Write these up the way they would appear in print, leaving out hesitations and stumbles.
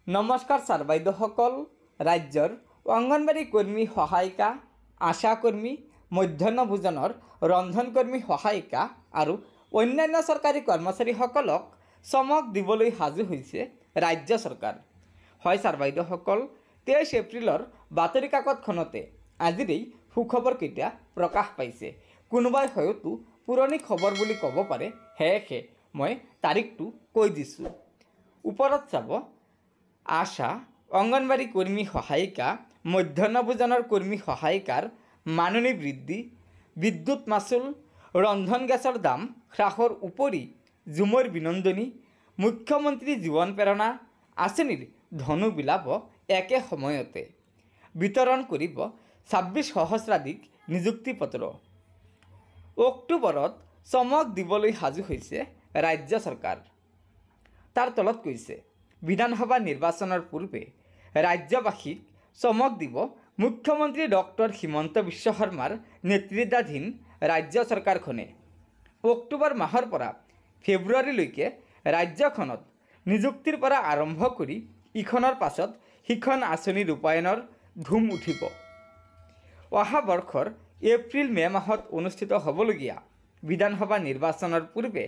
নমস্কাৰ ছাৰ বাইদেউসকল। ৰাজ্যৰ অংগনবাড়ী কৰ্মী সহায়িকা, আশা কৰ্মী, মধ্যাহ্ন ভোজনৰ ৰন্ধন কৰ্মী সহায়িকা আৰু অন্যান্য চৰকাৰী কৰ্মচাৰীসকলক চমক দিবলৈ সাজু হৈছে ৰাজ্য চৰকাৰ। হয় ছাৰ বাইদেউসকল, 23 এপ্ৰিলৰ বাতৰি কাকতখনতে আজিৰেই সুখবৰকেইটা প্ৰকাশ পাইছে। কোনোবাই হয়তো পুৰণি খবৰ বুলি ক'ব পাৰে, সেয়েহে মই তাৰিখটো কৈ দিছোঁ। ওপৰত চাব, আশা, অংগনবাড়ী কৰ্মী সহায়িকা, মধ্যাহ্ন ভোজনৰ কৰ্মী সহায়িকাৰ মাননি বৃদ্ধি, বিদ্যুৎ মাচুল, ৰন্ধন গেছৰ দাম হ্ৰাসৰ উপৰি ঝুমৰ বিনন্দনী, মুখ্যমন্ত্ৰী জীৱন প্ৰেৰণা আঁচনিৰ ধনু বিলাব একে সময়তে। বিতৰণ কৰিব 26 সহস্ৰাধিক নিযুক্তি পত্ৰ। অক্টোবৰত চমক দিবলৈ সাজু হৈছে ৰাজ্য চৰকাৰ। তাৰ তলত কৈছে, বিধানসভা নিৰ্বাচনৰ পূৰ্বে ৰাজ্যবাসীক চমক দিব মুখ্যমন্ত্ৰী ডক্টৰ হিমন্ত বিশ্ব শৰ্মাৰ নেতৃত্বাধীন ৰাজ্য চৰকাৰখনে। অক্টোবৰ মাহৰ পৰা ফেব্ৰুৱাৰীলৈকে ৰাজ্যখনত নিযুক্তিৰ পৰা আৰম্ভ কৰি ইখনৰ পাছত সিখন আঁচনি ৰূপায়ণৰ ধুম উঠিব। অহা বৰ্ষৰ এপ্ৰিল-মে মাহত অনুষ্ঠিত হ'বলগীয়া বিধানসভা নিৰ্বাচনৰ পূৰ্বে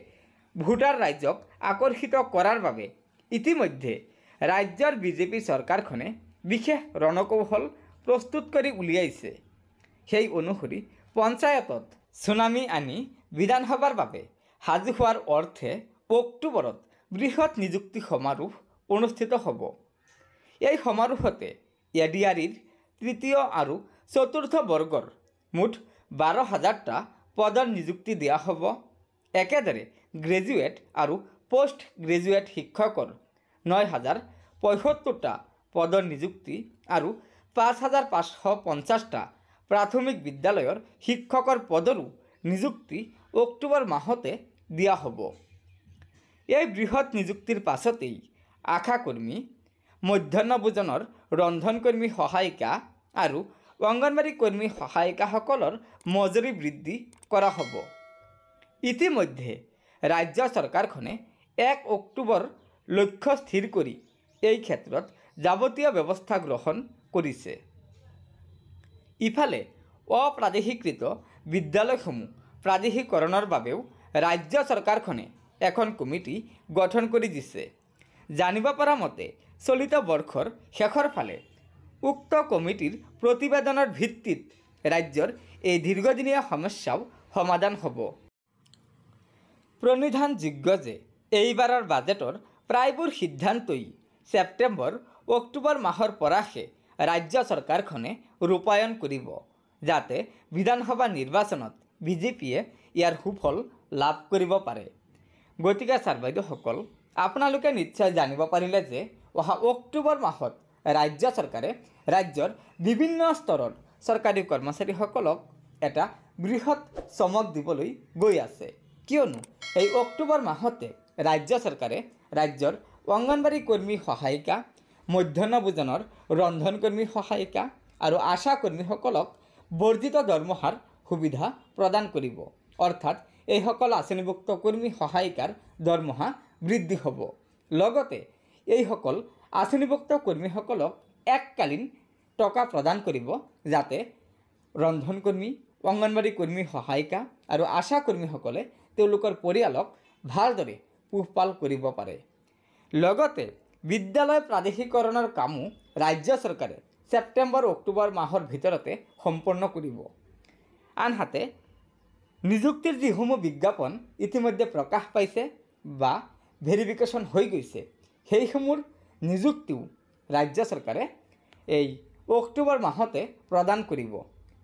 ভোটাৰ ৰাইজক আকৰ্ষিত কৰাৰ বাবে ইতিমধ্যে ৰাজ্যৰ বিজেপি চৰকাৰখনে বিশেষ ৰণকৌশল প্ৰস্তুত কৰি উলিয়াইছে। সেই অনুসৰি পঞ্চায়তত ছুনামি আনি বিধানসভাৰ বাবে সাজু হোৱাৰ অৰ্থে অক্টোবৰত বৃহৎ নিযুক্তি সমাৰোহ অনুষ্ঠিত হ'ব। এই সমাৰোহতে এডিআৰিৰ তৃতীয় আৰু চতুৰ্থ বৰ্গৰ মুঠ 12,000টা পদৰ নিযুক্তি দিয়া হ'ব। একেদৰে গ্ৰেজুৱেট আৰু পোষ্ট গ্ৰেজুৱেট শিক্ষকৰ 9,075টা পদৰ নিযুক্তি আৰু 5,550টা প্ৰাথমিক বিদ্যালয়ৰ শিক্ষকৰ পদৰো নিযুক্তি অক্টোবৰ মাহতে দিয়া হ'ব। এই বৃহৎ নিযুক্তিৰ পাছতেই আশা কৰ্মী, মধ্যাহ্ন ভোজনৰ ৰন্ধন কৰ্মী সহায়িকা আৰু অংগনবাড়ী কৰ্মী সহায়িকাসকলৰ মজুৰি বৃদ্ধি কৰা হ'ব। ইতিমধ্যে ৰাজ্য চৰকাৰখনে 1 অক্টোবৰ লক্ষ্য স্থিৰ কৰি এই ক্ষেত্ৰত যাৱতীয় ব্যৱস্থা গ্ৰহণ কৰিছে। ইফালে অপ্ৰাদেশিকৃত বিদ্যালয়সমূহ প্ৰাদেশিকৰণৰ বাবেও ৰাজ্য চৰকাৰখনে এখন কমিটি গঠন কৰি দিছে। জানিব পৰা মতে চলিত বৰ্ষৰ শেষৰ ফালে উক্ত কমিটিৰ প্ৰতিবেদনৰ ভিত্তিত ৰাজ্যৰ এই দীৰ্ঘদিনীয়া সমস্যাও সমাধান হ'ব। প্ৰণিধানযোগ্য যে এইবাৰৰ বাজেটৰ প্ৰায়বোৰ সিদ্ধান্তই ছেপ্টেম্বৰ-অক্টোবৰ মাহৰ পৰাহে ৰাজ্য চৰকাৰখনে ৰূপায়ণ কৰিব, যাতে বিধানসভা নিৰ্বাচনত বিজেপিয়ে ইয়াৰ সুফল লাভ কৰিব পাৰে। গতিকে ছাৰ বাইদেউসকল, আপোনালোকে নিশ্চয় জানিব পাৰিলে যে অহা অক্টোবৰ মাহত ৰাজ্য চৰকাৰে ৰাজ্যৰ বিভিন্ন স্তৰৰ চৰকাৰী কৰ্মচাৰীসকলক এটা বৃহৎ চমক দিবলৈ গৈ আছে। কিয়নো এই অক্টোবৰ মাহতে ৰাজ্য চৰকাৰে ৰাজ্যৰ অংগনবাড়ী কৰ্মী সহায়িকা, মধ্যাহ্ন ভোজনৰ ৰন্ধন কৰ্মী সহায়িকা আৰু আশা কৰ্মীসকলক বৰ্ধিত দৰমহাৰ সুবিধা প্ৰদান কৰিব। অৰ্থাৎ এইসকল আঁচনিভুক্ত কৰ্মী সহায়িকাৰ দৰমহা বৃদ্ধি হ'ব। লগতে এইসকল আঁচনিভুক্ত কৰ্মীসকলক এককালীন টকা প্ৰদান কৰিব, যাতে ৰন্ধন কৰ্মী, অংগনবাড়ী কৰ্মী সহায়িকা আৰু আশা কৰ্মীসকলে তেওঁলোকৰ পৰিয়ালক ভালদৰে পোহপাল কৰিব পাৰে। লগতে বিদ্যালয় প্ৰাদেশিকৰণৰ কামো ৰাজ্য চৰকাৰে ছেপ্টেম্বৰ-অক্টোবৰ মাহৰ ভিতৰতে সম্পন্ন কৰিব। আনহাতে নিযুক্তিৰ যিসমূহ বিজ্ঞাপন ইতিমধ্যে প্ৰকাশ পাইছে বা ভেৰিফিকেশ্যন হৈ গৈছে, সেইসমূহ নিযুক্তিও ৰাজ্য চৰকাৰে এই অক্টোবৰ মাহতে প্ৰদান কৰিব।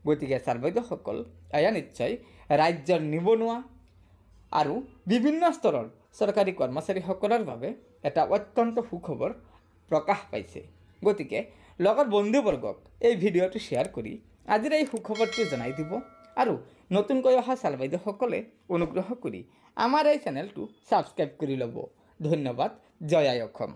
গতিকে ছাৰ বাইদেউসকল, এয়া নিশ্চয় ৰাজ্যৰ নিবনুৱা আৰু বিভিন্ন স্তৰৰ চৰকাৰী কৰ্মচাৰীসকলৰ বাবে এটা অত্যন্ত সুখবৰ প্ৰকাশ পাইছে। গতিকে লগৰ বন্ধুবৰ্গক এই ভিডিঅ'টো শ্বেয়াৰ কৰি আজিৰ এই সুখবৰটো জনাই দিব আৰু নতুনকৈ অহা ছাৰ বাইদেউসকলে অনুগ্ৰহ কৰি আমাৰ এই চেনেলটো ছাবস্ক্ৰাইব কৰি ল'ব। ধন্যবাদ। জয় আই অসম।